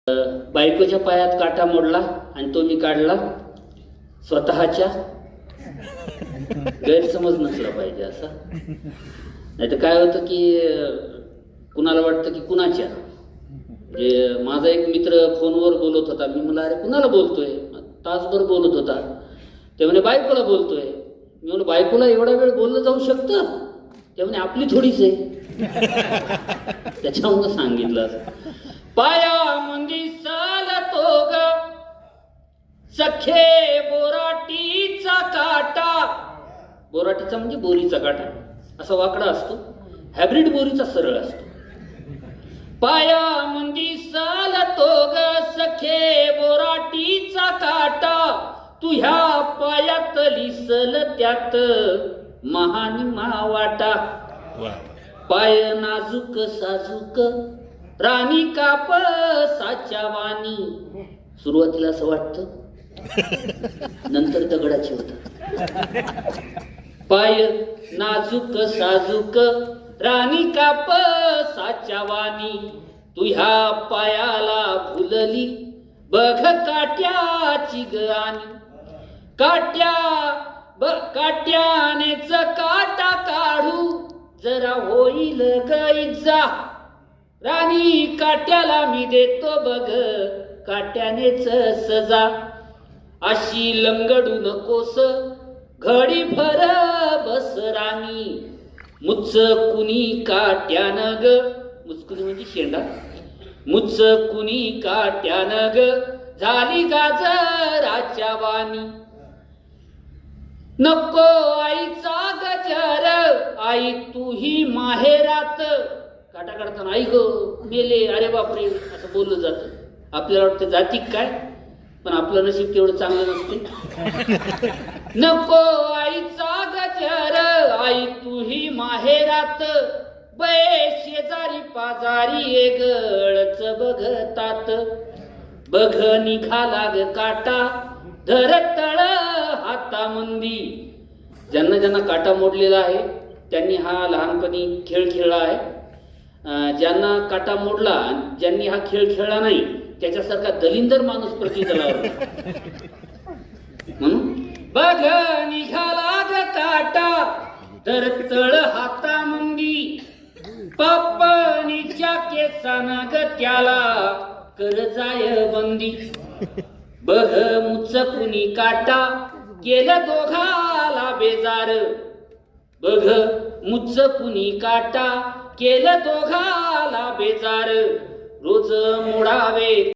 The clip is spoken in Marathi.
बायकोच्या पायात काटा मोडला आणि तो मी काढला स्वतःच्या. गैरसमज नसला पाहिजे असा. नाही तर काय होतं की कुणाला वाटतं की कुणाच्या. म्हणजे माझा एक मित्र फोनवर बोलत होता. मी म्हणलं अरे कुणाला बोलतोय. तासभर बोलत होता. ते म्हणे बायकोला बोलतोय. मी म्हणलं बायकोला एवढा वेळ बोललं जाऊ शकतं. ते म्हणे आपली थोडीच आहे. त्याच्यामुळे सांगितलं असं. पाया मंदी चालतो ग सखे बोराटीचा काटा. बोराटीचा म्हणजे बोरीचा काटा. असा वाकडा असतो. हायब्रिड बोरीचा सरळ असतो. पाया मंदी चालतो ग सखे बोराटीचा काटा. तू ह्या पायात लिसल त्यात महान मावाटा. पाय नाजूक साजूक राणी कापसाच्या वाणी. सुरुवातीला असं वाटतं, नंतर दगडाची होतात. पाय नाजूक साजूक राणी कापसाच्या वाणी. तू ह्या पायाला फुलली बघ काट्याची गाणी. काट्यानेच काटा काढू जरा होईल गैजा. राणी काट्याला मी देतो बघ काट्यानेच सजा. अशी लंगडू नकोस घडी भर बस राणी. मुच्च कुणी काट्यानं ग. मुचकुनी म्हणजे शेंडा. मुच्च कुणी काट्यानं ग झाली गाजराच्या वाणी. नको आईचा गजर आई तूही माहेरात. काटा काढताना आई ग मेले अरे बापरे असं बोललं जातं. आपल्याला वाटतं जाती काय, पण आपलं नशीब तेवढं चांगलं नसते. नको आईचा गजर आई तूही माहेरात. बे शेजारी पाजारी एगळच बघतात. बघ निघाला ग काटा धर तळ हातामंदी. ज्यांना ज्यांना काटा मोडलेला आहे त्यांनी हा लहानपणी खेळ खेळला आहे. ज्यांना काटा मोडला, ज्यांनी हा खेळ खेळला नाही त्याच्यासारखा दलिंदर माणूस प्रतितलावर. म्हणून बघ निघाला ग काटा धर तळ हातामंदी. पापणीच्या केसाना ग त्याला कर जाय बंदी. बघ मुचकुनी काटा केलं दोघाला बेजार. बघ मुचकुनी काटा केलं दोघाला बेजार. रोज मोडावे